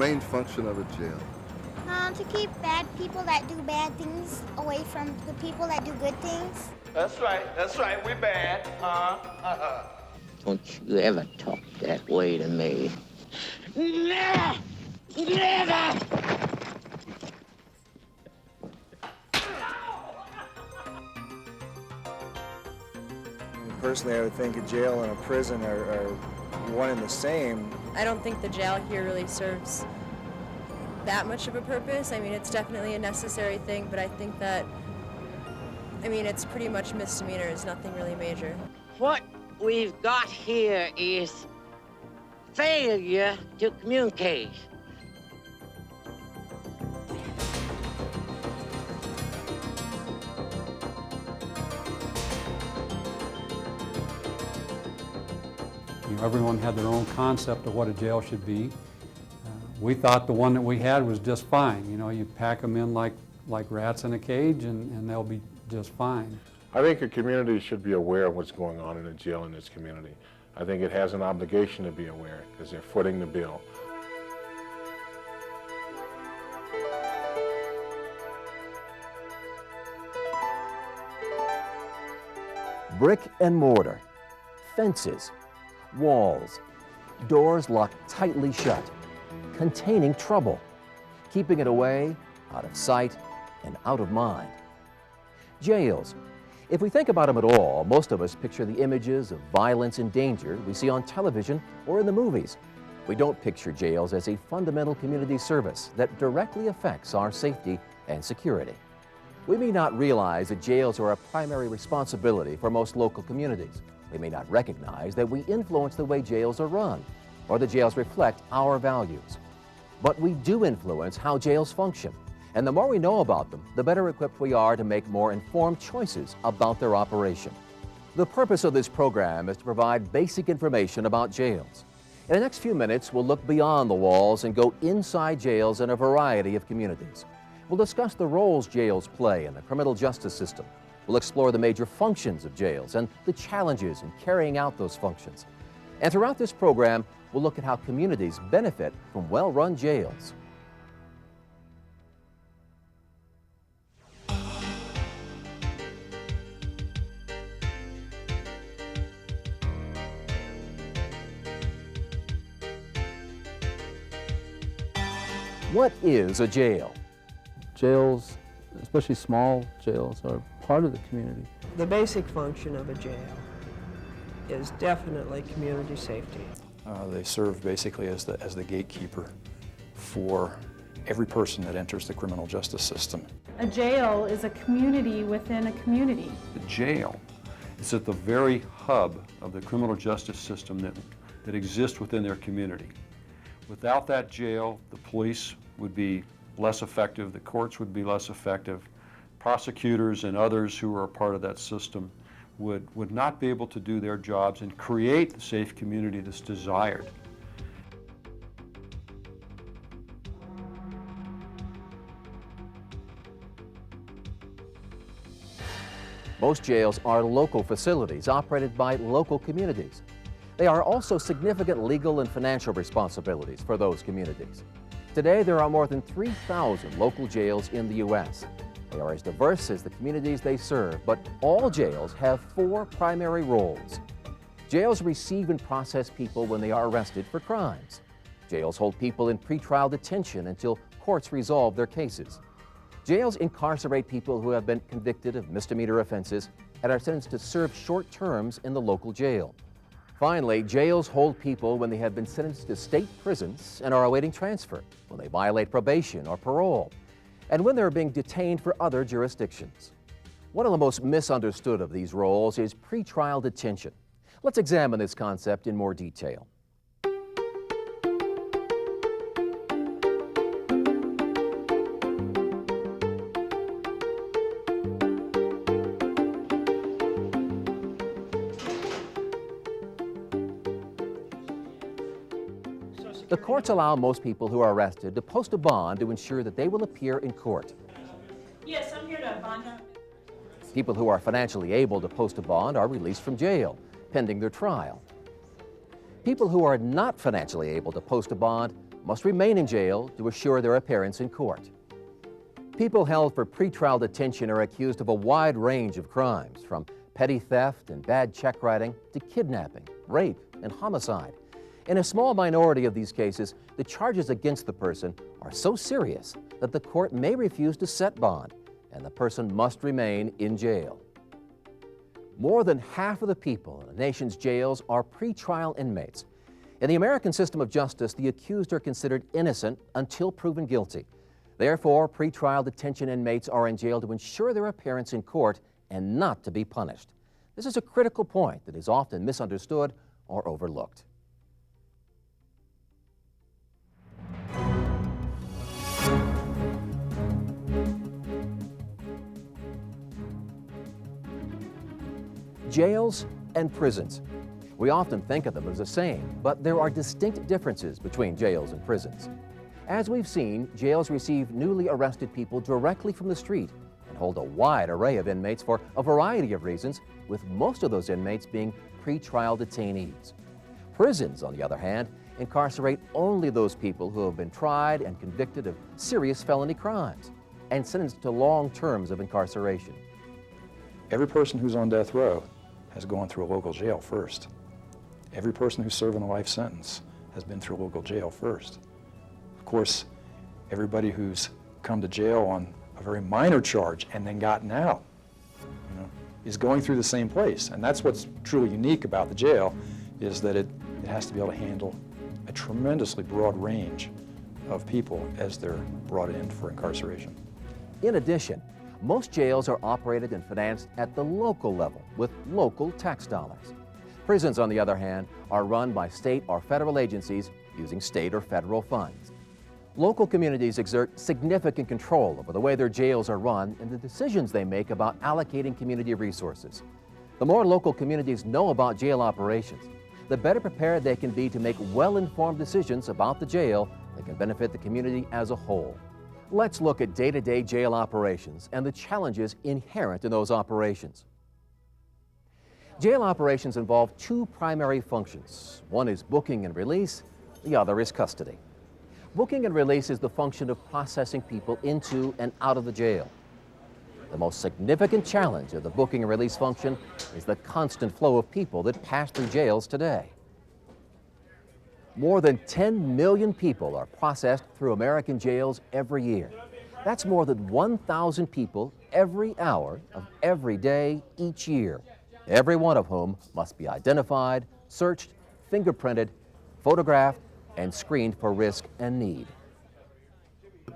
main function of a jail? To keep bad people that do bad things away from the people that do good things. That's right, we bad. Don't you ever talk that way to me. Never! Never! Personally, I would think a jail and a prison are one and the same. I don't think the jail here really serves that much of a purpose. I mean, it's definitely a necessary thing, but I think that, it's pretty much misdemeanors, nothing really major. What we've got here is failure to communicate. Everyone had their own concept of what a jail should be. We thought the one that we had was just fine. You pack them in like rats in a cage and they'll be just fine. I think a community should be aware of what's going on in a jail in its community. I think it has an obligation to be aware because they're footing the bill. Brick and mortar, fences, walls, doors locked tightly shut, containing trouble, keeping it away, out of sight, and out of mind. Jails. If we think about them at all, most of us picture the images of violence and danger we see on television or in the movies. We don't picture jails as a fundamental community service that directly affects our safety and security. We may not realize that jails are a primary responsibility for most local communities. We may not recognize that we influence the way jails are run or the jails reflect our values. But we do influence how jails function. And the more we know about them, the better equipped we are to make more informed choices about their operation. The purpose of this program is to provide basic information about jails. In the next few minutes, we'll look beyond the walls and go inside jails in a variety of communities. We'll discuss the roles jails play in the criminal justice system. We'll explore the major functions of jails and the challenges in carrying out those functions. And throughout this program, we'll look at how communities benefit from well-run jails. What is a jail? Jails, especially small jails, are part of the community. The basic function of a jail is definitely community safety. They serve basically as the gatekeeper for every person that enters the criminal justice system. A jail is a community within a community. The jail is at the very hub of the criminal justice system that exists within their community. Without that jail, the police would be less effective, the courts would be less effective, prosecutors and others who are a part of that system would not be able to do their jobs and create the safe community that's desired. Most jails are local facilities operated by local communities. They are also significant legal and financial responsibilities for those communities. Today, there are more than 3,000 local jails in the U.S. They are as diverse as the communities they serve, but all jails have 4 primary roles. Jails receive and process people when they are arrested for crimes. Jails hold people in pretrial detention until courts resolve their cases. Jails incarcerate people who have been convicted of misdemeanor offenses and are sentenced to serve short terms in the local jail. Finally, jails hold people when they have been sentenced to state prisons and are awaiting transfer, when they violate probation or parole, and when they're being detained for other jurisdictions. One of the most misunderstood of these roles is pretrial detention. Let's examine this concept in more detail. The courts allow most people who are arrested to post a bond to ensure that they will appear in court. Yes, I'm here to bond up. People who are financially able to post a bond are released from jail, pending their trial. People who are not financially able to post a bond must remain in jail to assure their appearance in court. People held for pretrial detention are accused of a wide range of crimes, from petty theft and bad check writing to kidnapping, rape, and homicide. In a small minority of these cases, the charges against the person are so serious that the court may refuse to set bond, and the person must remain in jail. More than half of the people in the nation's jails are pretrial inmates. In the American system of justice, the accused are considered innocent until proven guilty. Therefore, pretrial detention inmates are in jail to ensure their appearance in court and not to be punished. This is a critical point that is often misunderstood or overlooked. Jails and prisons. We often think of them as the same, but there are distinct differences between jails and prisons. As we've seen, jails receive newly arrested people directly from the street and hold a wide array of inmates for a variety of reasons, with most of those inmates being pretrial detainees. Prisons, on the other hand, incarcerate only those people who have been tried and convicted of serious felony crimes and sentenced to long terms of incarceration. Every person who's on death row has gone through a local jail first. Every person who's serving a life sentence has been through a local jail first. Of course, everybody who's come to jail on a very minor charge and then gotten out, is going through the same place. And that's what's truly unique about the jail, is that it has to be able to handle a tremendously broad range of people as they're brought in for incarceration. In addition, most jails are operated and financed at the local level with local tax dollars. Prisons, on the other hand, are run by state or federal agencies using state or federal funds. Local communities exert significant control over the way their jails are run and the decisions they make about allocating community resources. The more local communities know about jail operations, the better prepared they can be to make well-informed decisions about the jail that can benefit the community as a whole. Let's look at day-to-day jail operations and the challenges inherent in those operations. Jail operations involve two primary functions. One is booking and release, the other is custody. Booking and release is the function of processing people into and out of the jail. The most significant challenge of the booking and release function is the constant flow of people that pass through jails today. More than 10 million people are processed through American jails every year. That's more than 1,000 people every hour of every day each year, every one of whom must be identified, searched, fingerprinted, photographed, and screened for risk and need.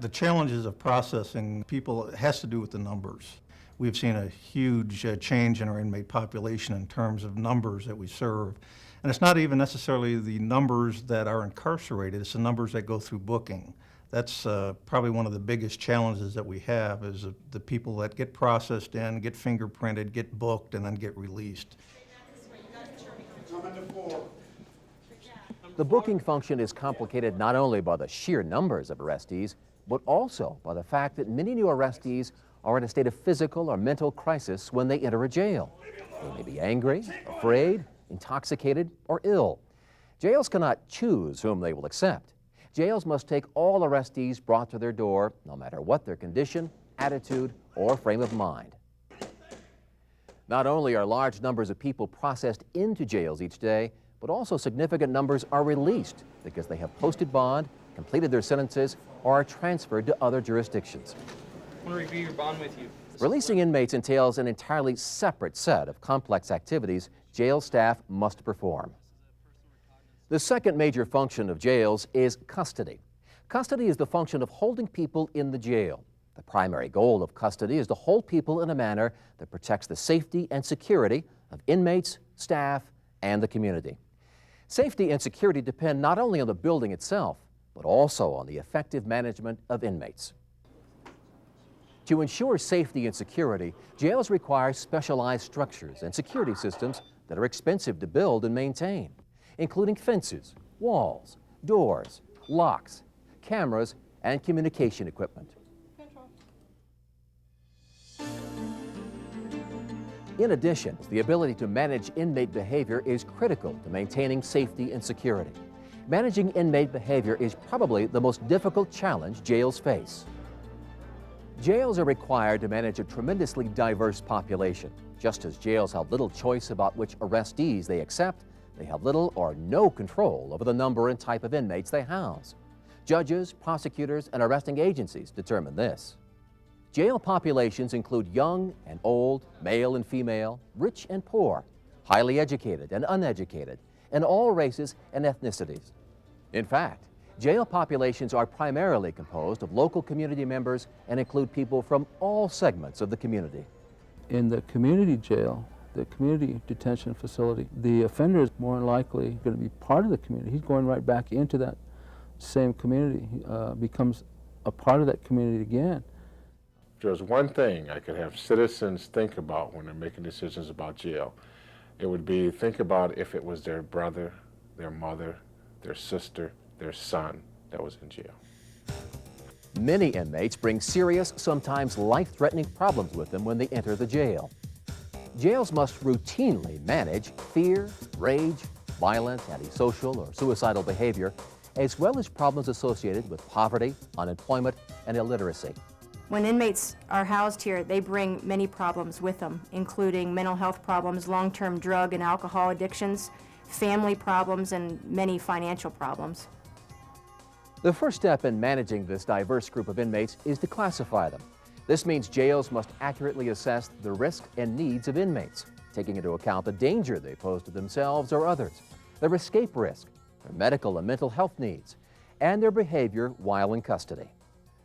The challenges of processing people has to do with the numbers. We've seen a huge change in our inmate population in terms of numbers that we serve. And it's not even necessarily the numbers that are incarcerated, it's the numbers that go through booking. That's probably one of the biggest challenges that we have, is the people that get processed in, get fingerprinted, get booked, and then get released. The booking function is complicated not only by the sheer numbers of arrestees, but also by the fact that many new arrestees are in a state of physical or mental crisis when they enter a jail. They may be angry, afraid, intoxicated, or ill. Jails cannot choose whom they will accept. Jails must take all arrestees brought to their door, no matter what their condition, attitude, or frame of mind. Not only are large numbers of people processed into jails each day, but also significant numbers are released because they have posted bond, completed their sentences, or are transferred to other jurisdictions. I want to review your bond with you. Releasing inmates entails an entirely separate set of complex activities jail staff must perform. The second major function of jails is custody. Custody is the function of holding people in the jail. The primary goal of custody is to hold people in a manner that protects the safety and security of inmates, staff, and the community. Safety and security depend not only on the building itself, but also on the effective management of inmates. To ensure safety and security, jails require specialized structures and security systems that are expensive to build and maintain, including fences, walls, doors, locks, cameras, and communication equipment. In addition, the ability to manage inmate behavior is critical to maintaining safety and security. Managing inmate behavior is probably the most difficult challenge jails face. Jails are required to manage a tremendously diverse population. Just as jails have little choice about which arrestees they accept, they have little or no control over the number and type of inmates they house. Judges, prosecutors, and arresting agencies determine this. Jail populations include young and old, male and female, rich and poor, highly educated and uneducated, and all races and ethnicities. In fact, jail populations are primarily composed of local community members and include people from all segments of the community. In the community jail, the community detention facility, the offender is more than likely going to be part of the community. He's going right back into that same community, becomes a part of that community again. If there's one thing I could have citizens think about when they're making decisions about jail, it would be think about if it was their brother, their mother, their sister, their son that was in jail. Many inmates bring serious, sometimes life-threatening problems with them when they enter the jail. Jails must routinely manage fear, rage, violent, antisocial, or suicidal behavior, as well as problems associated with poverty, unemployment, and illiteracy. When inmates are housed here, they bring many problems with them, including mental health problems, long-term drug and alcohol addictions, family problems, and many financial problems. The first step in managing this diverse group of inmates is to classify them. This means jails must accurately assess the risks and needs of inmates, taking into account the danger they pose to themselves or others, their escape risk, their medical and mental health needs, and their behavior while in custody.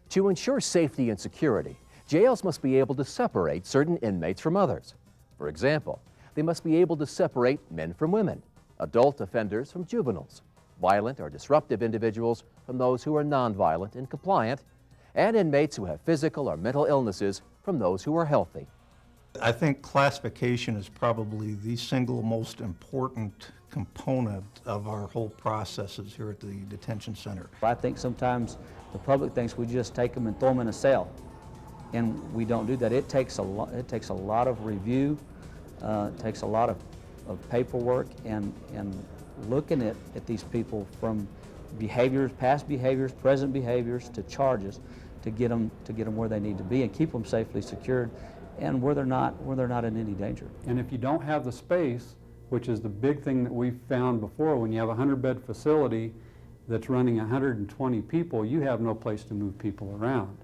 To ensure safety and security, jails must be able to separate certain inmates from others. For example, they must be able to separate men from women, adult offenders from juveniles, violent or disruptive individuals from those who are nonviolent and compliant, and inmates who have physical or mental illnesses from those who are healthy. I think classification is probably the single most important component of our whole processes here at the detention center. I think sometimes the public thinks we just take them and throw them in a cell, and we don't do that. It takes a lot of review, it takes a lot of paperwork, and looking at these people from behaviors, past behaviors, present behaviors, to charges, to get them where they need to be and keep them safely secured, and where they're not in any danger. And if you don't have the space, which is the big thing that we've found before, when you have a 100-bed facility that's running 120 people, you have no place to move people around.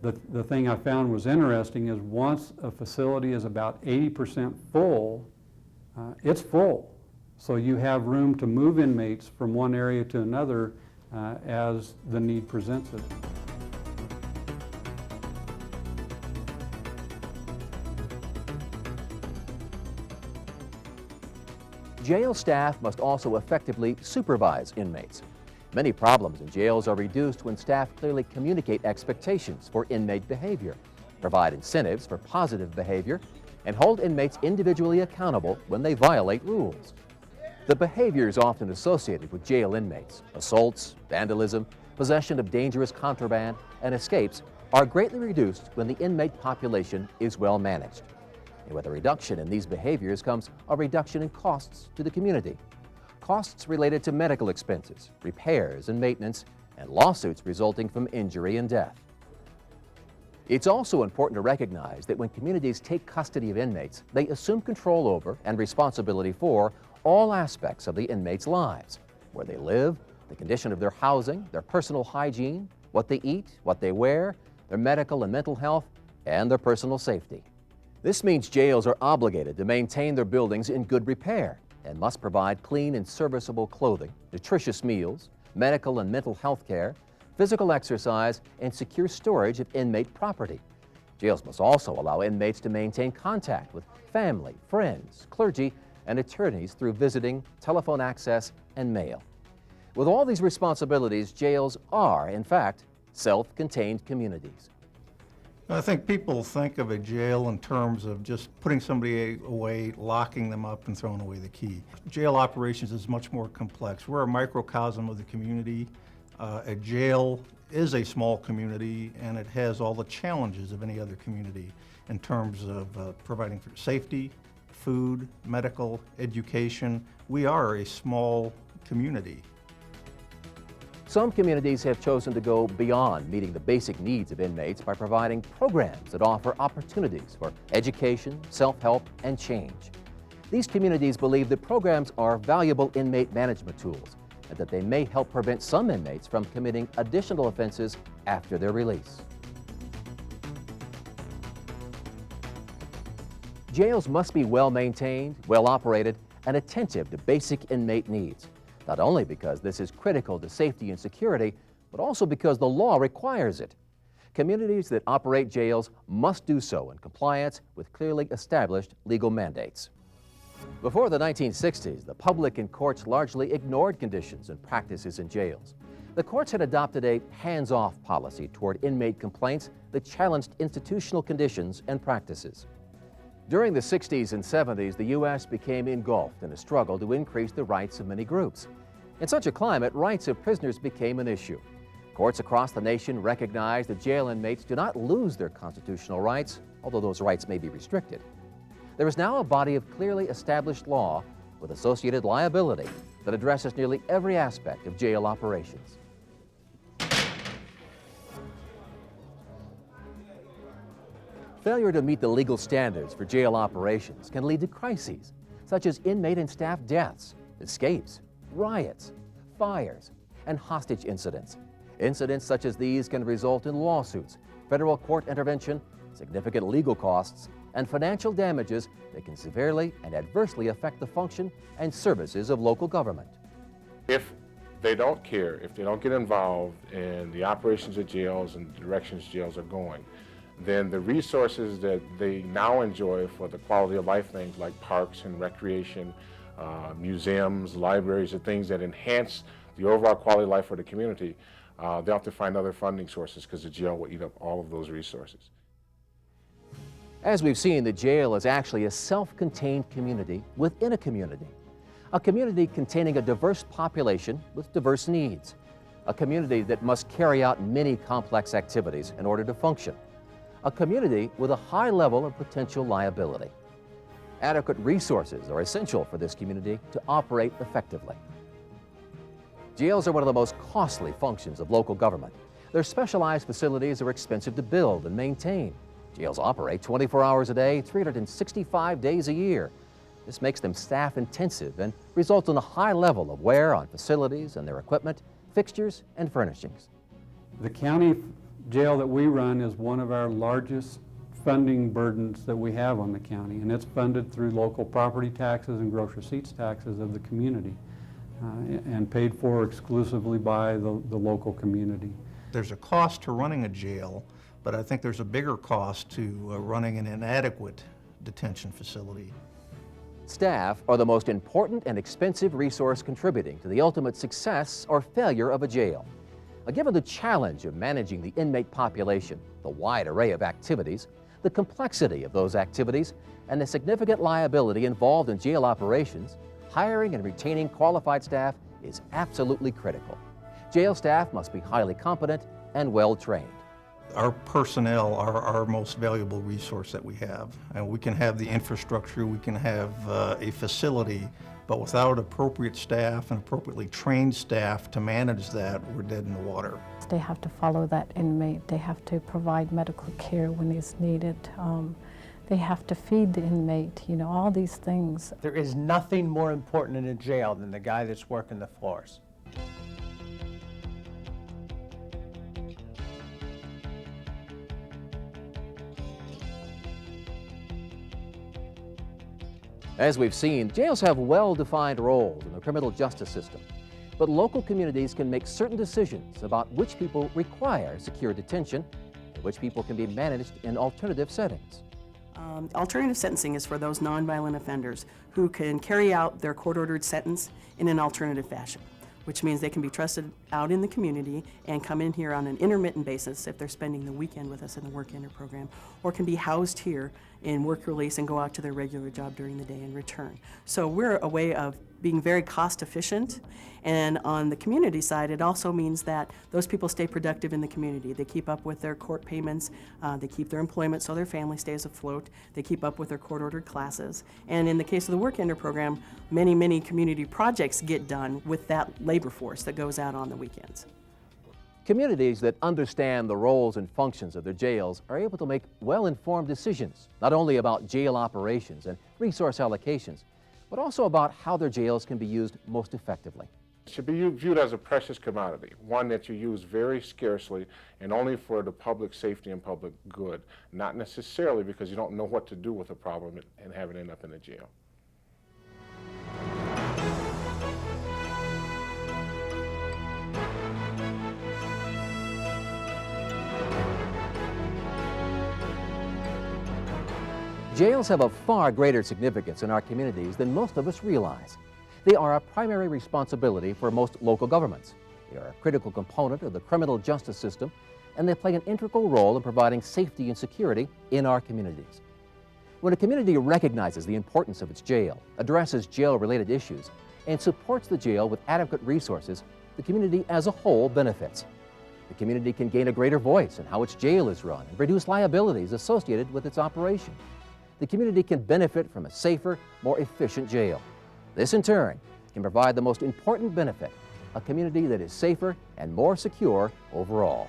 The thing I found was interesting is once a facility is about 80% full, it's full. So you have room to move inmates from one area to another as the need presents it. Jail staff must also effectively supervise inmates. Many problems in jails are reduced when staff clearly communicate expectations for inmate behavior, provide incentives for positive behavior, and hold inmates individually accountable when they violate rules. The behaviors often associated with jail inmates, assaults, vandalism, possession of dangerous contraband, and escapes, are greatly reduced when the inmate population is well managed. And with a reduction in these behaviors comes a reduction in costs to the community. Costs related to medical expenses, repairs and maintenance, and lawsuits resulting from injury and death. It's also important to recognize that when communities take custody of inmates, they assume control over and responsibility for all aspects of the inmates' lives: where they live, the condition of their housing, their personal hygiene, what they eat, what they wear, their medical and mental health, and their personal safety. This means jails are obligated to maintain their buildings in good repair and must provide clean and serviceable clothing, nutritious meals, medical and mental health care, physical exercise, and secure storage of inmate property. Jails must also allow inmates to maintain contact with family, friends, clergy, and attorneys through visiting, telephone access, and mail. With all these responsibilities, jails are, in fact, self-contained communities. I think people think of a jail in terms of just putting somebody away, locking them up, and throwing away the key. Jail operations is much more complex. We're a microcosm of the community. A jail is a small community, and it has all the challenges of any other community in terms of providing for safety, food, medical, education. We are a small community. Some communities have chosen to go beyond meeting the basic needs of inmates by providing programs that offer opportunities for education, self-help, and change. These communities believe that programs are valuable inmate management tools and that they may help prevent some inmates from committing additional offenses after their release. Jails must be well maintained, well operated, and attentive to basic inmate needs, not only because this is critical to safety and security, but also because the law requires it. Communities that operate jails must do so in compliance with clearly established legal mandates. Before the 1960s, the public and courts largely ignored conditions and practices in jails. The courts had adopted a hands-off policy toward inmate complaints that challenged institutional conditions and practices. During the 60s and 70s, the U.S. became engulfed in a struggle to increase the rights of many groups. In such a climate, rights of prisoners became an issue. Courts across the nation recognized that jail inmates do not lose their constitutional rights, although those rights may be restricted. There is now a body of clearly established law with associated liability that addresses nearly every aspect of jail operations. Failure to meet the legal standards for jail operations can lead to crises, such as inmate and staff deaths, escapes, riots, fires, and hostage incidents. Incidents such as these can result in lawsuits, federal court intervention, significant legal costs, and financial damages that can severely and adversely affect the function and services of local government. If they don't care, if they don't get involved in the operations of jails and the directions jails are going, then the resources that they now enjoy for the quality of life things like parks and recreation, museums, libraries, and things that enhance the overall quality of life for the community, they'll have to find other funding sources because the jail will eat up all of those resources. As we've seen, the jail is actually a self-contained community within a community containing a diverse population with diverse needs, a community that must carry out many complex activities in order to function, a community with a high level of potential liability. Adequate resources are essential for this community to operate effectively. Jails are one of the most costly functions of local government. Their specialized facilities are expensive to build and maintain. Jails operate 24 hours a day, 365 days a year. This makes them staff intensive and results in a high level of wear on facilities and their equipment, fixtures, and furnishings. The county jail that we run is one of our largest funding burdens that we have on the county, and it's funded through local property taxes and gross receipts taxes of the community and paid for exclusively by the local community. There's a cost to running a jail, but I think there's a bigger cost to running an inadequate detention facility. Staff are the most important and expensive resource contributing to the ultimate success or failure of a jail. Given the challenge of managing the inmate population, the wide array of activities, the complexity of those activities, and the significant liability involved in jail operations, hiring and retaining qualified staff is absolutely critical. Jail staff must be highly competent and well-trained. Our personnel are our most valuable resource that we have. And we can have the infrastructure, we can have a facility, but without appropriate staff and appropriately trained staff to manage that, we're dead in the water. They have to follow that inmate. They have to provide medical care when it's needed. They have to feed the inmate, you know, all these things. There is nothing more important in a jail than the guy that's working the floors. As we've seen, jails have well-defined roles in the criminal justice system, but local communities can make certain decisions about which people require secure detention and which people can be managed in alternative settings. Alternative sentencing is for those nonviolent offenders who can carry out their court-ordered sentence in an alternative fashion, which means they can be trusted out in the community and come in here on an intermittent basis if they're spending the weekend with us in the work-ender program, or can be housed here in work release and go out to their regular job during the day and return. So we're a way of being very cost efficient, and on the community side it also means that those people stay productive in the community. They keep up with their court payments, they keep their employment so their family stays afloat, they keep up with their court-ordered classes, and in the case of the work-ender program, many community projects get done with that labor force that goes out on the weekends. Communities that understand the roles and functions of their jails are able to make well-informed decisions, not only about jail operations and resource allocations, but also about how their jails can be used most effectively. It should be viewed as a precious commodity, one that you use very scarcely and only for the public safety and public good, not necessarily because you don't know what to do with a problem and have it end up in a jail. Jails have a far greater significance in our communities than most of us realize. They are a primary responsibility for most local governments. They are a critical component of the criminal justice system, and they play an integral role in providing safety and security in our communities. When a community recognizes the importance of its jail, addresses jail-related issues, and supports the jail with adequate resources, the community as a whole benefits. The community can gain a greater voice in how its jail is run and reduce liabilities associated with its operation. The community can benefit from a safer, more efficient jail. This, in turn, can provide the most important benefit, a community that is safer and more secure overall.